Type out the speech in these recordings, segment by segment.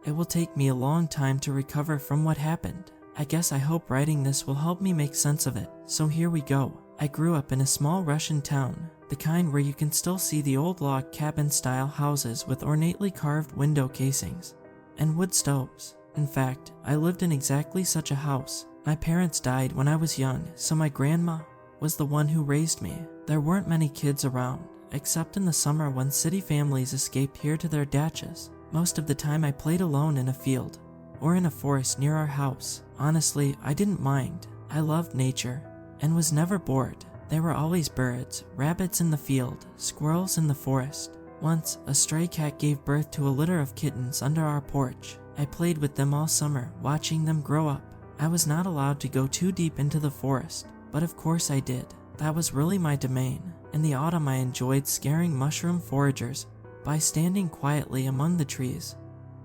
It will take me a long time to recover from what happened. I guess I hope writing this will help me make sense of it, so here we go. I grew up in a small Russian town, the kind where you can still see the old log cabin-style houses with ornately carved window casings and wood stoves. In fact, I lived in exactly such a house. My parents died when I was young, so my grandma was the one who raised me. There weren't many kids around, except in the summer when city families escaped here to their dachas. Most of the time I played alone in a field or in a forest near our house. Honestly, I didn't mind. I loved nature and was never bored. There were always birds, rabbits in the field, squirrels in the forest. Once, a stray cat gave birth to a litter of kittens under our porch. I played with them all summer, watching them grow up. I was not allowed to go too deep into the forest, but of course I did. That was really my domain. In the autumn I enjoyed scaring mushroom foragers by standing quietly among the trees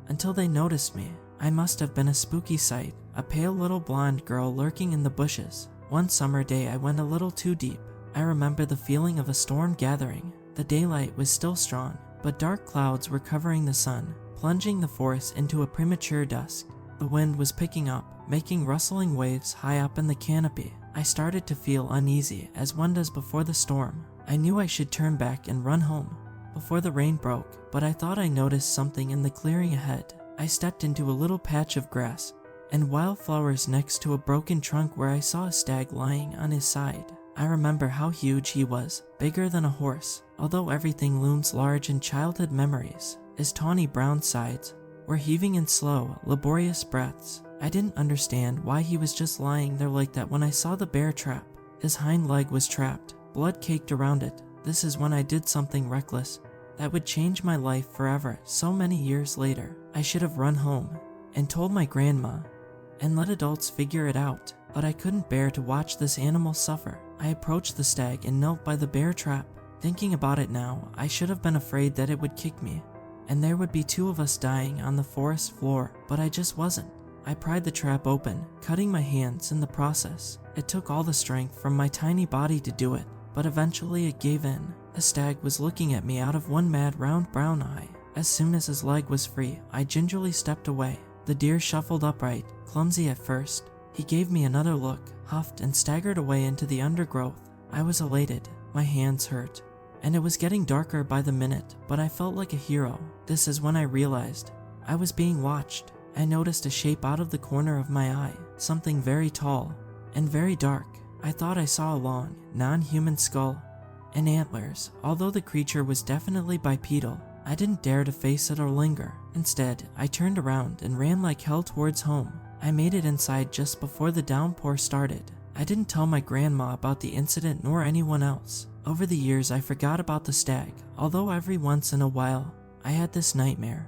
until they noticed me. I must have been a spooky sight, a pale little blonde girl lurking in the bushes. One summer day I went a little too deep. I remember the feeling of a storm gathering. The daylight was still strong, but dark clouds were covering the sun, plunging the forest into a premature dusk. The wind was picking up, making rustling waves high up in the canopy. I started to feel uneasy, as one does before the storm. I knew I should turn back and run home before the rain broke, but I thought I noticed something in the clearing ahead. I stepped into a little patch of grass and wildflowers next to a broken trunk where I saw a stag lying on his side. I remember how huge he was, bigger than a horse, although everything looms large in childhood memories. His tawny brown sides were heaving in slow, laborious breaths. I didn't understand why he was just lying there like that when I saw the bear trap. His hind leg was trapped, blood caked around it. This is when I did something reckless that would change my life forever. So many years later, I should have run home and told my grandma and let adults figure it out, but I couldn't bear to watch this animal suffer. I approached the stag and knelt by the bear trap. Thinking about it now, I should have been afraid that it would kick me and there would be two of us dying on the forest floor, but I just wasn't. I pried the trap open, cutting my hands in the process. It took all the strength from my tiny body to do it, but eventually it gave in. The stag was looking at me out of one mad round brown eye. As soon as his leg was free, I gingerly stepped away. The deer shuffled upright, clumsy at first. He gave me another look, huffed, and staggered away into the undergrowth. I was elated. My hands hurt, and it was getting darker by the minute, but I felt like a hero. This is when I realized I was being watched. I noticed a shape out of the corner of my eye, something very tall and very dark. I thought I saw a long, non-human skull and antlers. Although the creature was definitely bipedal, I didn't dare to face it or linger. Instead, I turned around and ran like hell towards home. I made it inside just before the downpour started. I didn't tell my grandma about the incident nor anyone else. Over the years, I forgot about the stag, although every once in a while, I had this nightmare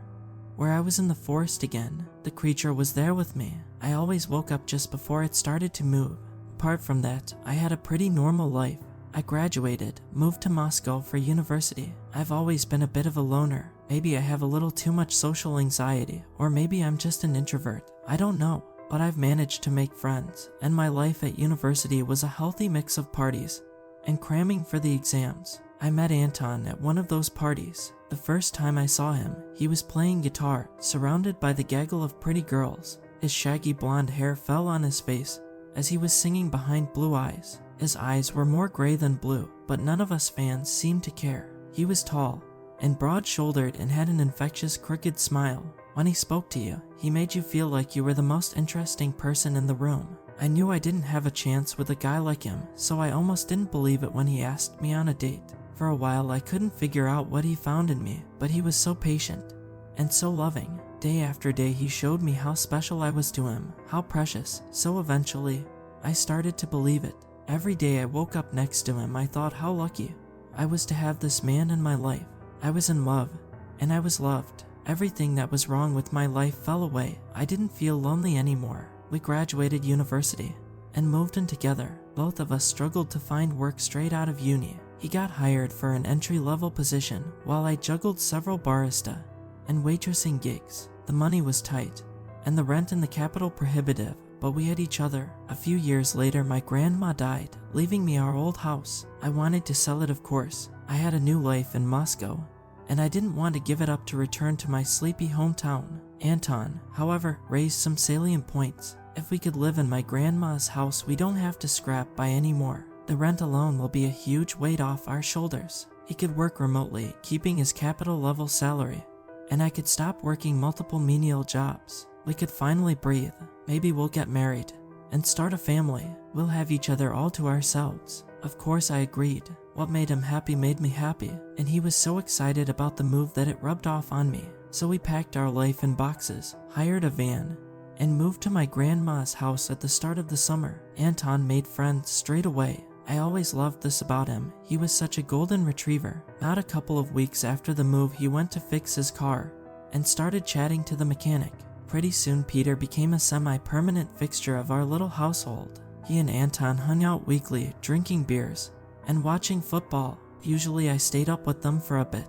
where I was in the forest again. The creature was there with me. I always woke up just before it started to move. Apart from that, I had a pretty normal life. I graduated, moved to Moscow for university. I've always been a bit of a loner. Maybe I have a little too much social anxiety, or maybe I'm just an introvert. I don't know, but I've managed to make friends, and my life at university was a healthy mix of parties and cramming for the exams. I met Anton at one of those parties. The first time I saw him, he was playing guitar, surrounded by the gaggle of pretty girls. His shaggy blonde hair fell on his face as he was singing behind blue eyes. His eyes were more gray than blue, but none of us fans seemed to care. He was tall and broad-shouldered and had an infectious crooked smile. When he spoke to you, he made you feel like you were the most interesting person in the room. I knew I didn't have a chance with a guy like him, so I almost didn't believe it when he asked me on a date. For a while, I couldn't figure out what he found in me, but he was so patient and so loving. Day after day, he showed me how special I was to him, how precious. So eventually, I started to believe it. Every day I woke up next to him, I thought how lucky I was to have this man in my life. I was in love, and I was loved. Everything that was wrong with my life fell away. I didn't feel lonely anymore. We graduated university and moved in together. Both of us struggled to find work straight out of uni. He got hired for an entry-level position, while I juggled several barista and waitressing gigs. The money was tight, and the rent in the capital prohibitive, but we had each other. A few years later, my grandma died, leaving me our old house. I wanted to sell it, of course. I had a new life in Moscow, and I didn't want to give it up to return to my sleepy hometown. Anton, however, raised some salient points. If we could live in my grandma's house, we don't have to scrap by anymore. The rent alone will be a huge weight off our shoulders. He could work remotely, keeping his capital level salary, and I could stop working multiple menial jobs. We could finally breathe. Maybe we'll get married and start a family. We'll have each other all to ourselves. Of course I agreed. What made him happy made me happy, and he was so excited about the move that it rubbed off on me. So we packed our life in boxes, hired a van, and moved to my grandma's house at the start of the summer. Anton made friends straight away. I always loved this about him. He was such a golden retriever. Not a couple of weeks after the move, he went to fix his car and started chatting to the mechanic. Pretty soon Peter became a semi-permanent fixture of our little household. He and Anton hung out weekly, drinking beers and watching football. Usually I stayed up with them for a bit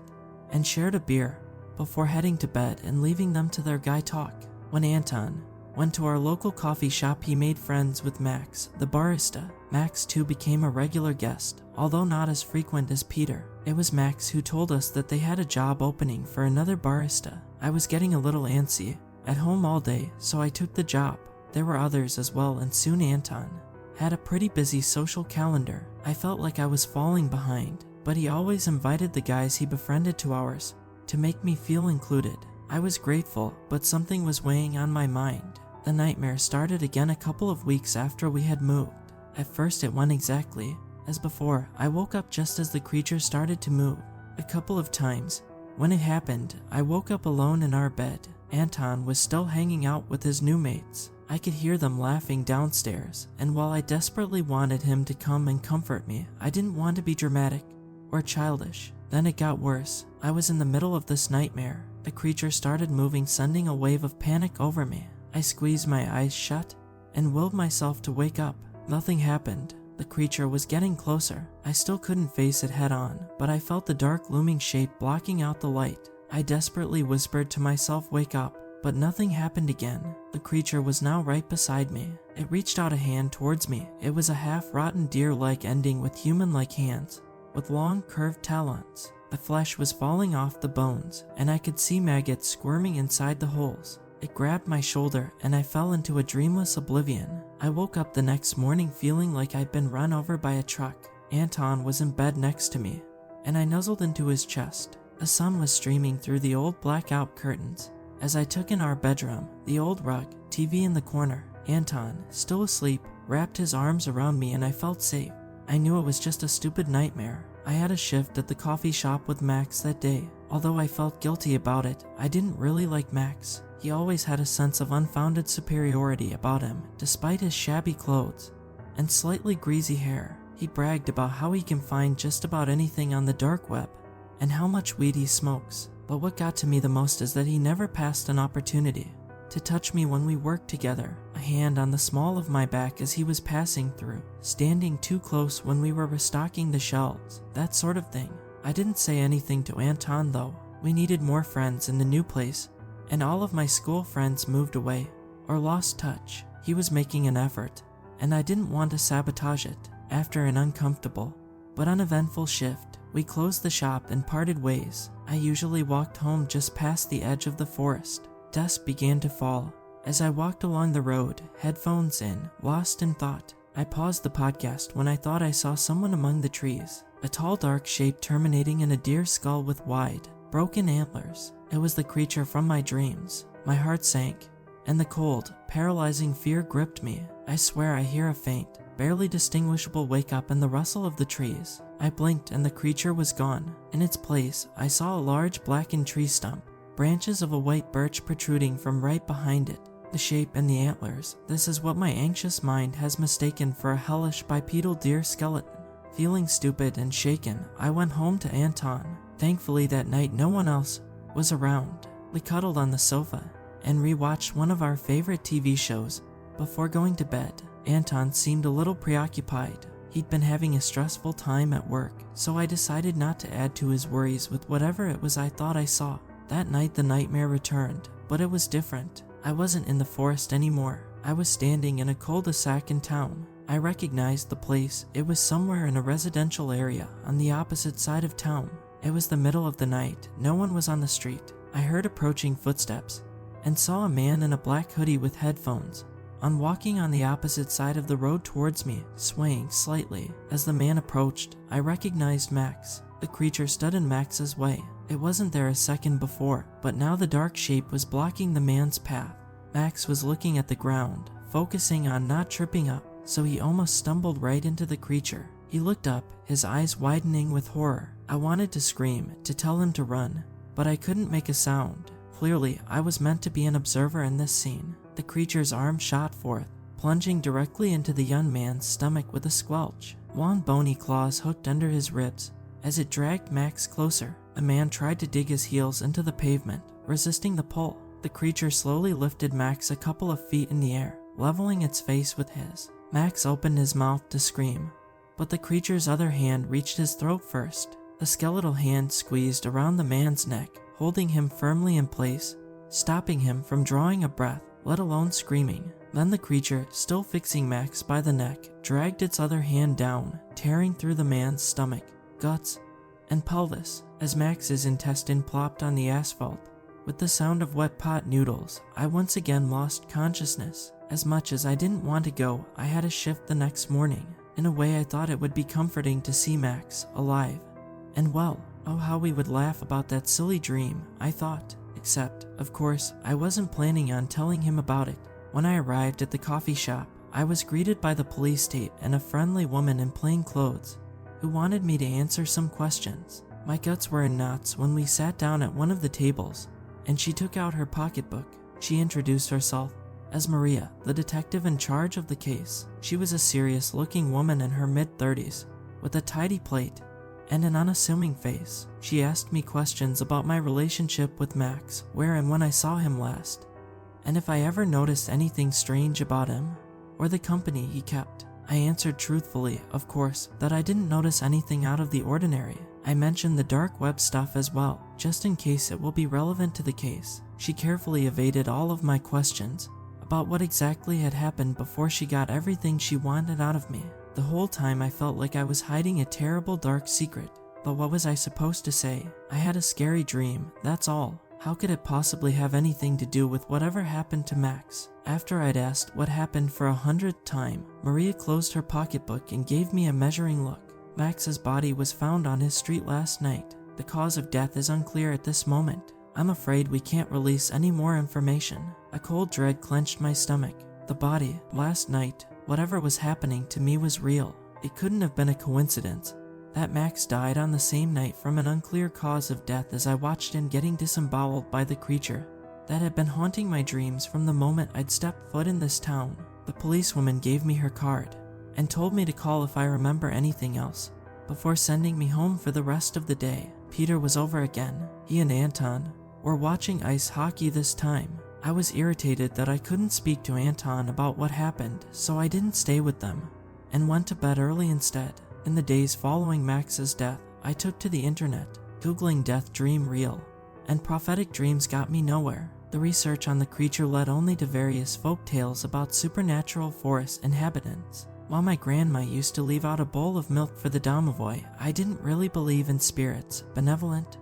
and shared a beer before heading to bed and leaving them to their guy talk. When Anton went to our local coffee shop, he made friends with Max, the barista. Max too became a regular guest, although not as frequent as Peter. It was Max who told us that they had a job opening for another barista. I was getting a little antsy, at home all day, so I took the job. There were others as well, and soon Anton had a pretty busy social calendar. I felt like I was falling behind, but he always invited the guys he befriended to ours to make me feel included. I was grateful, but something was weighing on my mind. The nightmare started again a couple of weeks after we had moved. At first it went exactly as before. I woke up just as the creature started to move. A couple of times, when it happened, I woke up alone in our bed. Anton was still hanging out with his new mates. I could hear them laughing downstairs, and while I desperately wanted him to come and comfort me, I didn't want to be dramatic or childish. Then it got worse. I was in the middle of this nightmare. The creature started moving, sending a wave of panic over me. I squeezed my eyes shut and willed myself to wake up. Nothing happened. The creature was getting closer. I still couldn't face it head on, but I felt the dark looming shape blocking out the light. I desperately whispered to myself, "Wake up," but nothing happened again. The creature was now right beside me. It reached out a hand towards me. It was a half-rotten deer-like ending with human-like hands, with long curved talons. The flesh was falling off the bones, and I could see maggots squirming inside the holes. It grabbed my shoulder, and I fell into a dreamless oblivion. I woke up the next morning feeling like I'd been run over by a truck. Anton was in bed next to me, and I nuzzled into his chest. The sun was streaming through the old blackout curtains. As I took in our bedroom, the old rug, TV in the corner, Anton, still asleep, wrapped his arms around me, and I felt safe. I knew it was just a stupid nightmare. I had a shift at the coffee shop with Max that day. Although I felt guilty about it, I didn't really like Max. He always had a sense of unfounded superiority about him, despite his shabby clothes and slightly greasy hair. He bragged about how he can find just about anything on the dark web and how much weed he smokes. But what got to me the most is that he never passed an opportunity to touch me when we worked together. A hand on the small of my back as he was passing through, standing too close when we were restocking the shelves, that sort of thing. I didn't say anything to Anton though. We needed more friends in the new place, and all of my school friends moved away or lost touch. He was making an effort, and I didn't want to sabotage it. After an uncomfortable but uneventful shift, we closed the shop and parted ways. I usually walked home just past the edge of the forest. Dusk began to fall. As I walked along the road, headphones in, lost in thought, I paused the podcast when I thought I saw someone among the trees. A tall dark shape terminating in a deer skull with wide, broken antlers. It was the creature from my dreams. My heart sank, and the cold, paralyzing fear gripped me. I swear I hear a faint, barely distinguishable wake up in the rustle of the trees. I blinked and the creature was gone. In its place, I saw a large blackened tree stump, branches of a white birch protruding from right behind it. The shape and the antlers. This is what my anxious mind has mistaken for a hellish bipedal deer skeleton. Feeling stupid and shaken, I went home to Anton. Thankfully that night no one else was around. We cuddled on the sofa and rewatched one of our favorite TV shows before going to bed. Anton seemed a little preoccupied. He'd been having a stressful time at work, so I decided not to add to his worries with whatever it was I thought I saw. That night the nightmare returned, but it was different. I wasn't in the forest anymore. I was standing in a cul-de-sac in town. I recognized the place. It was somewhere in a residential area on the opposite side of town. It was the middle of the night. No one was on the street. I heard approaching footsteps and saw a man in a black hoodie with headphones walking on the opposite side of the road towards me, swaying slightly. As the man approached, I recognized Max. The creature stood in Max's way. It wasn't there a second before, but now the dark shape was blocking the man's path. Max was looking at the ground, focusing on not tripping up, so he almost stumbled right into the creature. He looked up, his eyes widening with horror. I wanted to scream, to tell him to run, but I couldn't make a sound. Clearly, I was meant to be an observer in this scene. The creature's arm shot forth, plunging directly into the young man's stomach with a squelch. Long bony claws hooked under his ribs. As it dragged Max closer, the man tried to dig his heels into the pavement, resisting the pull. The creature slowly lifted Max a couple of feet in the air, leveling its face with his. Max opened his mouth to scream, but the creature's other hand reached his throat first. The skeletal hand squeezed around the man's neck, holding him firmly in place, stopping him from drawing a breath, let alone screaming. Then the creature, still fixing Max by the neck, dragged its other hand down, tearing through the man's stomach, guts, and pelvis. As Max's intestine plopped on the asphalt, with the sound of wet pot noodles, I once again lost consciousness. As much as I didn't want to go, I had a shift the next morning. In a way, I thought it would be comforting to see Max, alive, and well. Oh, how we would laugh about that silly dream, I thought. Except, of course, I wasn't planning on telling him about it. When I arrived at the coffee shop, I was greeted by the police tape and a friendly woman in plain clothes who wanted me to answer some questions. My guts were in knots when we sat down at one of the tables, and she took out her pocketbook. She introduced herself as Maria, the detective in charge of the case. She was a serious-looking woman in her mid-30s, with a tidy plate and an unassuming face. She asked me questions about my relationship with Max, where and when I saw him last, and if I ever noticed anything strange about him, or the company he kept. I answered truthfully, of course, that I didn't notice anything out of the ordinary. I mentioned the dark web stuff as well, just in case it will be relevant to the case. She carefully evaded all of my questions about what exactly had happened before she got everything she wanted out of me. The whole time I felt like I was hiding a terrible dark secret. But what was I supposed to say? I had a scary dream, that's all. How could it possibly have anything to do with whatever happened to Max? After I'd asked what happened for 100th time, Maria closed her pocketbook and gave me a measuring look. Max's body was found on his street last night. The cause of death is unclear at this moment. I'm afraid we can't release any more information. A cold dread clenched my stomach. The body, last night, whatever was happening to me was real. It couldn't have been a coincidence that Max died on the same night from an unclear cause of death as I watched him getting disemboweled by the creature that had been haunting my dreams from the moment I'd stepped foot in this town. The policewoman gave me her card and told me to call if I remember anything else before sending me home for the rest of the day. Peter was over again. He and Anton were watching ice hockey this time. I was irritated that I couldn't speak to Anton about what happened, so I didn't stay with them and went to bed early instead. In the days following Max's death, I took to the internet, googling death dream real, and prophetic dreams got me nowhere. The research on the creature led only to various folk tales about supernatural forest inhabitants. While my grandma used to leave out a bowl of milk for the domovoi, I didn't really believe in spirits, benevolent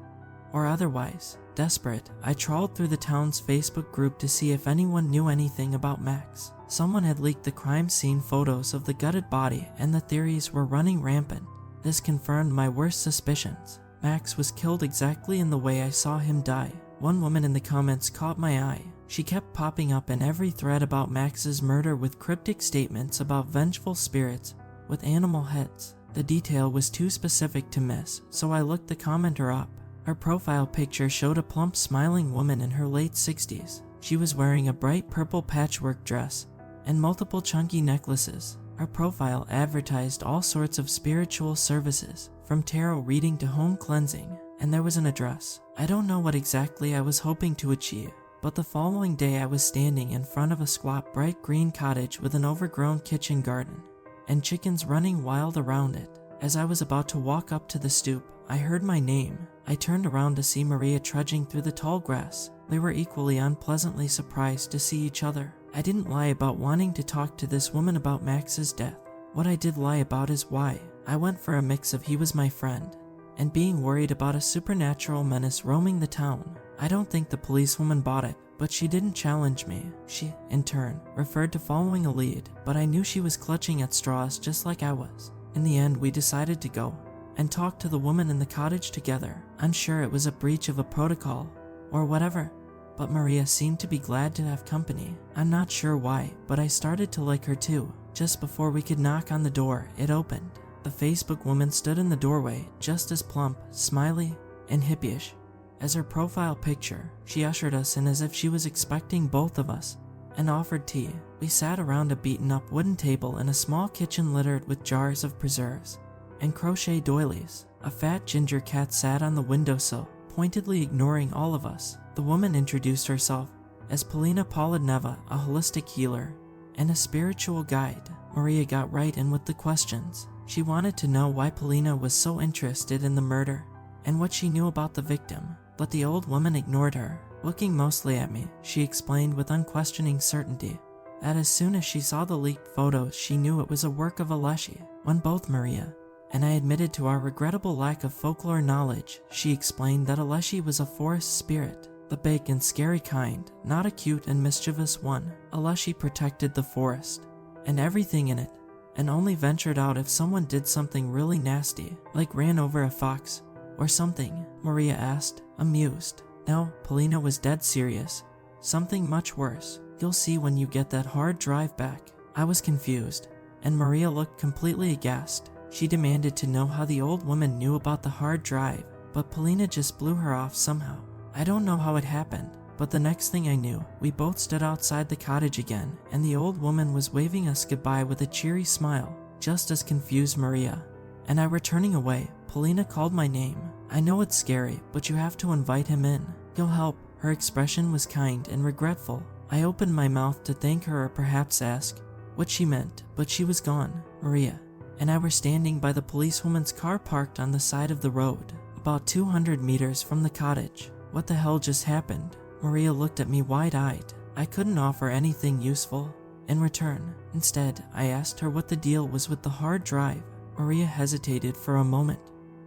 or otherwise. Desperate, I trawled through the town's Facebook group to see if anyone knew anything about Max. Someone had leaked the crime scene photos of the gutted body and the theories were running rampant. This confirmed my worst suspicions. Max was killed exactly in the way I saw him die. One woman in the comments caught my eye. She kept popping up in every thread about Max's murder with cryptic statements about vengeful spirits with animal heads. The detail was too specific to miss, so I looked the commenter up. Her profile picture showed a plump, smiling woman in her late 60s. She was wearing a bright purple patchwork dress and multiple chunky necklaces. Her profile advertised all sorts of spiritual services, from tarot reading to home cleansing, and there was an address. I don't know what exactly I was hoping to achieve, but the following day I was standing in front of a squat bright green cottage with an overgrown kitchen garden and chickens running wild around it. As I was about to walk up to the stoop, I heard my name. I turned around to see Maria trudging through the tall grass. We were equally unpleasantly surprised to see each other. I didn't lie about wanting to talk to this woman about Max's death. What I did lie about is why. I went for a mix of he was my friend and being worried about a supernatural menace roaming the town. I don't think the policewoman bought it, but she didn't challenge me. She, in turn, referred to following a lead, but I knew she was clutching at straws just like I was. In the end, we decided to go and talk to the woman in the cottage together. I'm sure it was a breach of a protocol or whatever, but Maria seemed to be glad to have company. I'm not sure why, but I started to like her too. Just before we could knock on the door, it opened. The Facebook woman stood in the doorway, just as plump, smiley, and hippie-ish as her profile picture. She ushered us in as if she was expecting both of us and offered tea. We sat around a beaten-up wooden table in a small kitchen littered with jars of preserves and crochet doilies. A fat ginger cat sat on the windowsill, pointedly ignoring all of us. The woman introduced herself as Polina Polidneva, a holistic healer and a spiritual guide. Maria got right in with the questions. She wanted to know why Polina was so interested in the murder and what she knew about the victim, but the old woman ignored her. Looking mostly at me, she explained with unquestioning certainty that as soon as she saw the leaked photos, she knew it was a work of Aleshi. When both Maria and I admitted to our regrettable lack of folklore knowledge, she explained that Aleshi was a forest spirit, the big and scary kind, not a cute and mischievous one. Aleshi protected the forest and everything in it, and only ventured out if someone did something really nasty, like ran over a fox or something. Maria asked, amused. No, Polina was dead serious. Something much worse. You'll see when you get that hard drive back. I was confused, and Maria looked completely aghast. She demanded to know how the old woman knew about the hard drive, but Polina just blew her off somehow. I don't know how it happened, but the next thing I knew, we both stood outside the cottage again, and the old woman was waving us goodbye with a cheery smile, just as confused Maria and I were turning away. Polina called my name. I know it's scary, but you have to invite him in. He'll help. Her expression was kind and regretful. I opened my mouth to thank her or perhaps ask what she meant, but she was gone. Maria and I were standing by the policewoman's car parked on the side of the road, about 200 meters from the cottage. What the hell just happened? Maria looked at me wide-eyed. I couldn't offer anything useful in return. Instead, I asked her what the deal was with the hard drive. Maria hesitated for a moment,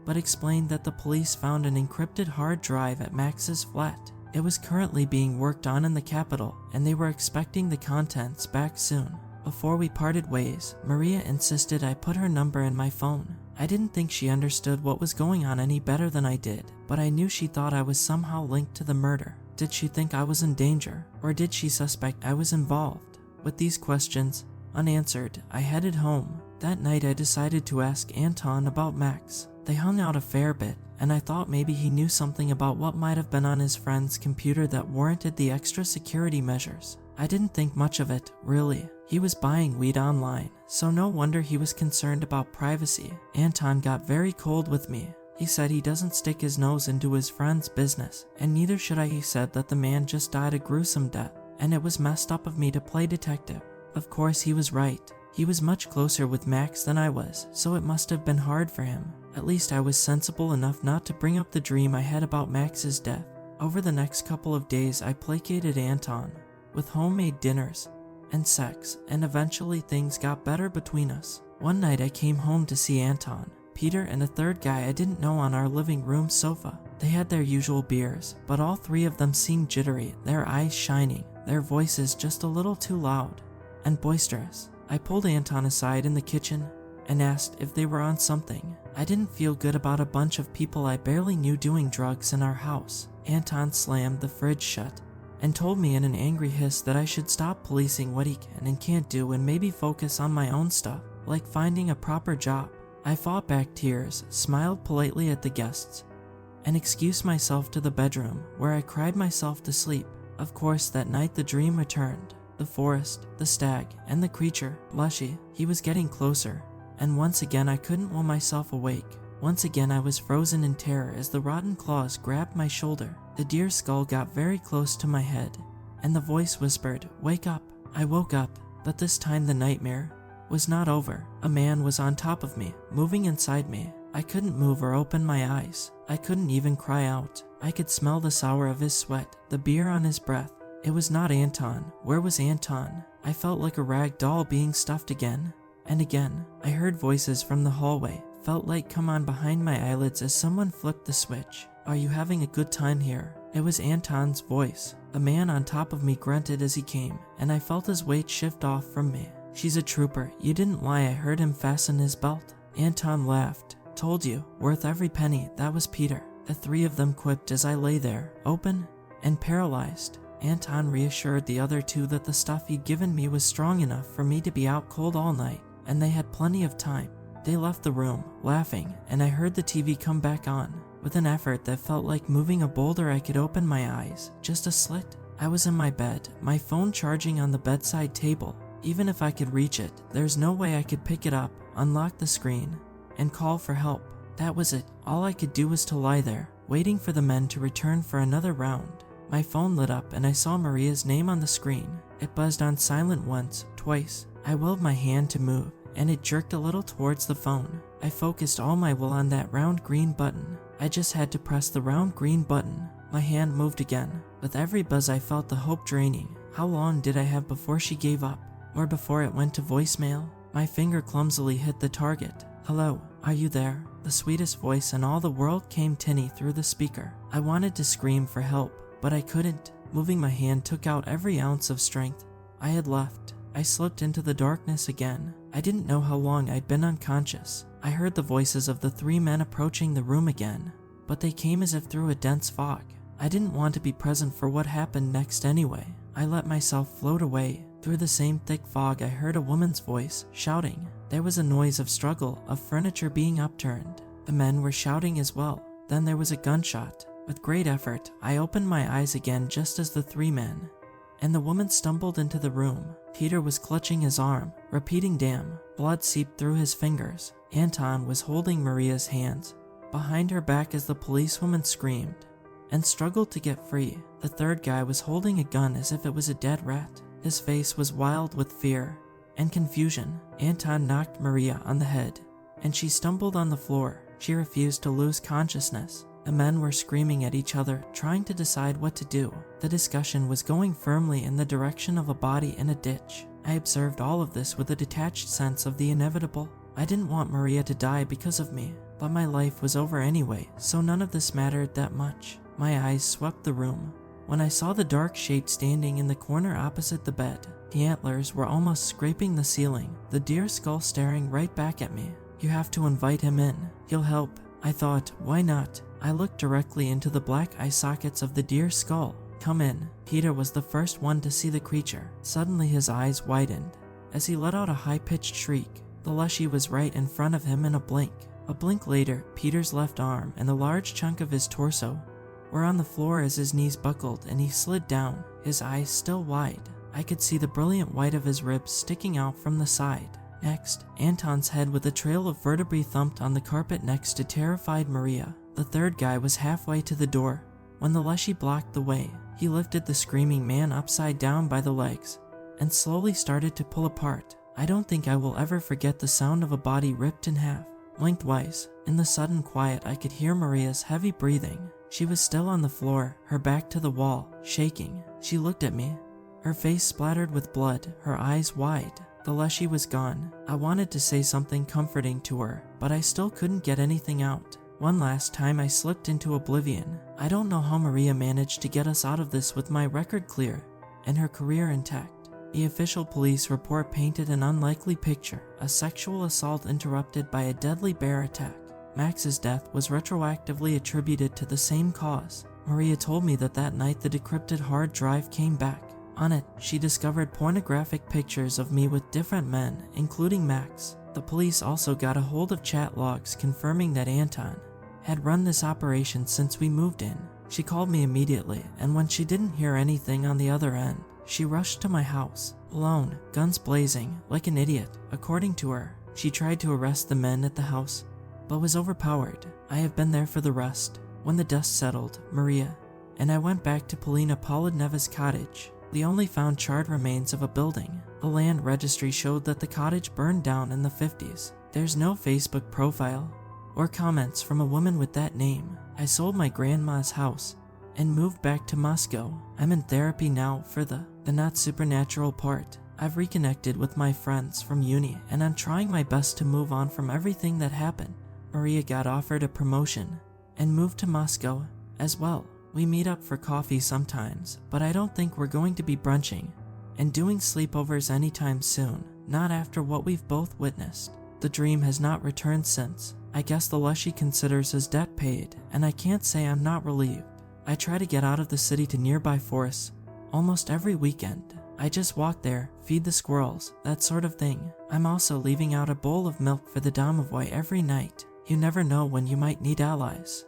but explained that the police found an encrypted hard drive at Max's flat. It was currently being worked on in the capital, and they were expecting the contents back soon. Before we parted ways, Maria insisted I put her number in my phone. I didn't think she understood what was going on any better than I did, but I knew she thought I was somehow linked to the murder. Did she think I was in danger, or did she suspect I was involved? With these questions unanswered, I headed home. That night I decided to ask Anton about Max. They hung out a fair bit, and I thought maybe he knew something about what might have been on his friend's computer that warranted the extra security measures. I didn't think much of it, really. He was buying weed online, so no wonder he was concerned about privacy. Anton got very cold with me. He said he doesn't stick his nose into his friend's business, and neither should I. He said that the man just died a gruesome death, and it was messed up of me to play detective. Of course, he was right. He was much closer with Max than I was, so it must have been hard for him. At least I was sensible enough not to bring up the dream I had about Max's death. Over the next couple of days, I placated Anton with homemade dinners and sex, and eventually things got better between us. One night I came home to see Anton, Peter, and a third guy I didn't know on our living room sofa. They had their usual beers, but all three of them seemed jittery, their eyes shining, their voices just a little too loud and boisterous. I pulled Anton aside in the kitchen and asked if they were on something. I didn't feel good about a bunch of people I barely knew doing drugs in our house. Anton slammed the fridge shut and told me in an angry hiss that I should stop policing what he can and can't do and maybe focus on my own stuff, like finding a proper job. I fought back tears, smiled politely at the guests, and excused myself to the bedroom, where I cried myself to sleep. Of course, that night the dream returned. The forest, the stag, and the creature, Lushy. He was getting closer, and once again I couldn't will myself awake. Once again I was frozen in terror as the rotten claws grabbed my shoulder. The deer skull got very close to my head, and the voice whispered, "Wake up." I woke up, but this time the nightmare was not over. A man was on top of me, moving inside me. I couldn't move or open my eyes. I couldn't even cry out. I could smell the sour of his sweat, the beer on his breath. It was not Anton. Where was Anton? I felt like a rag doll being stuffed again and again. I heard voices from the hallway, felt light come on behind my eyelids as someone flipped the switch. "Are you having a good time here?" It was Anton's voice. The man on top of me grunted as he came, and I felt his weight shift off from me. "She's a trooper. You didn't lie." I heard him fasten his belt. Anton laughed. "Told you. Worth every penny." That was Peter. The three of them quipped as I lay there, open and paralyzed. Anton reassured the other two that the stuff he'd given me was strong enough for me to be out cold all night, and they had plenty of time. They left the room, laughing, and I heard the TV come back on. With an effort that felt like moving a boulder, I could open my eyes. Just a slit. I was in my bed, my phone charging on the bedside table. Even if I could reach it, there's no way I could pick it up, unlock the screen, and call for help. That was it. All I could do was to lie there, waiting for the men to return for another round. My phone lit up and I saw Maria's name on the screen. It buzzed on silent once, twice. I willed my hand to move, and it jerked a little towards the phone. I focused all my will on that round green button. I just had to press the round green button. My hand moved again. With every buzz I felt the hope draining. How long did I have before she gave up? Or before it went to voicemail? My finger clumsily hit the target. "Hello, are you there?" The sweetest voice in all the world came tinny through the speaker. I wanted to scream for help, but I couldn't. Moving my hand took out every ounce of strength I had left. I slipped into the darkness again. I didn't know how long I'd been unconscious. I heard the voices of the three men approaching the room again, but they came as if through a dense fog. I didn't want to be present for what happened next anyway. I let myself float away. Through the same thick fog, I heard a woman's voice, shouting. There was a noise of struggle, of furniture being upturned. The men were shouting as well. Then there was a gunshot. With great effort, I opened my eyes again just as the three men and the woman stumbled into the room. Peter was clutching his arm, repeating "damn." Blood seeped through his fingers. Anton was holding Maria's hands behind her back as the policewoman screamed and struggled to get free. The third guy was holding a gun as if it was a dead rat. His face was wild with fear and confusion. Anton knocked Maria on the head, and she stumbled on the floor. She refused to lose consciousness. The men were screaming at each other, trying to decide what to do. The discussion was going firmly in the direction of a body in a ditch. I observed all of this with a detached sense of the inevitable. I didn't want Maria to die because of me, but my life was over anyway, so none of this mattered that much. My eyes swept the room when I saw the dark shape standing in the corner opposite the bed. The antlers were almost scraping the ceiling, the deer skull staring right back at me. "You have to invite him in. He'll help." I thought, why not? I looked directly into the black eye sockets of the deer skull. "Come in." Peter was the first one to see the creature. Suddenly his eyes widened as he let out a high-pitched shriek. The Leshy was right in front of him in a blink. A blink later, Peter's left arm and a large chunk of his torso were on the floor as his knees buckled and he slid down, his eyes still wide. I could see the brilliant white of his ribs sticking out from the side. Next, Anton's head with a trail of vertebrae thumped on the carpet next to terrified Maria. The third guy was halfway to the door when the Leshy blocked the way. He lifted the screaming man upside down by the legs and slowly started to pull apart. I don't think I will ever forget the sound of a body ripped in half. Lengthwise, in the sudden quiet, I could hear Maria's heavy breathing. She was still on the floor, her back to the wall, shaking. She looked at me, her face splattered with blood, her eyes wide. The Leshy was gone. I wanted to say something comforting to her, but I still couldn't get anything out. One last time I slipped into oblivion. I don't know how Maria managed to get us out of this with my record clear and her career intact. The official police report painted an unlikely picture, a sexual assault interrupted by a deadly bear attack. Max's death was retroactively attributed to the same cause. Maria told me that that night the decrypted hard drive came back. On it, she discovered pornographic pictures of me with different men, including Max. The police also got a hold of chat logs confirming that Anton had run this operation since we moved in. She called me immediately, and when she didn't hear anything on the other end, she rushed to my house, alone, guns blazing, like an idiot. According to her, she tried to arrest the men at the house, but was overpowered. I have been there for the rest. When the dust settled, Maria and I went back to Polina Polidneva's cottage. We only found charred remains of a building. The land registry showed that the cottage burned down in the 50s. There's no Facebook profile or comments from a woman with that name. I sold my grandma's house and moved back to Moscow. I'm in therapy now for the not supernatural part. I've reconnected with my friends from uni and I'm trying my best to move on from everything that happened. Maria got offered a promotion and moved to Moscow as well. We meet up for coffee sometimes, but I don't think we're going to be brunching and doing sleepovers anytime soon, not after what we've both witnessed. The dream has not returned since. I guess the Lushy considers his debt paid, and I can't say I'm not relieved. I try to get out of the city to nearby forests almost every weekend. I just walk there, feed the squirrels, that sort of thing. I'm also leaving out a bowl of milk for the domovoi every night. You never know when you might need allies.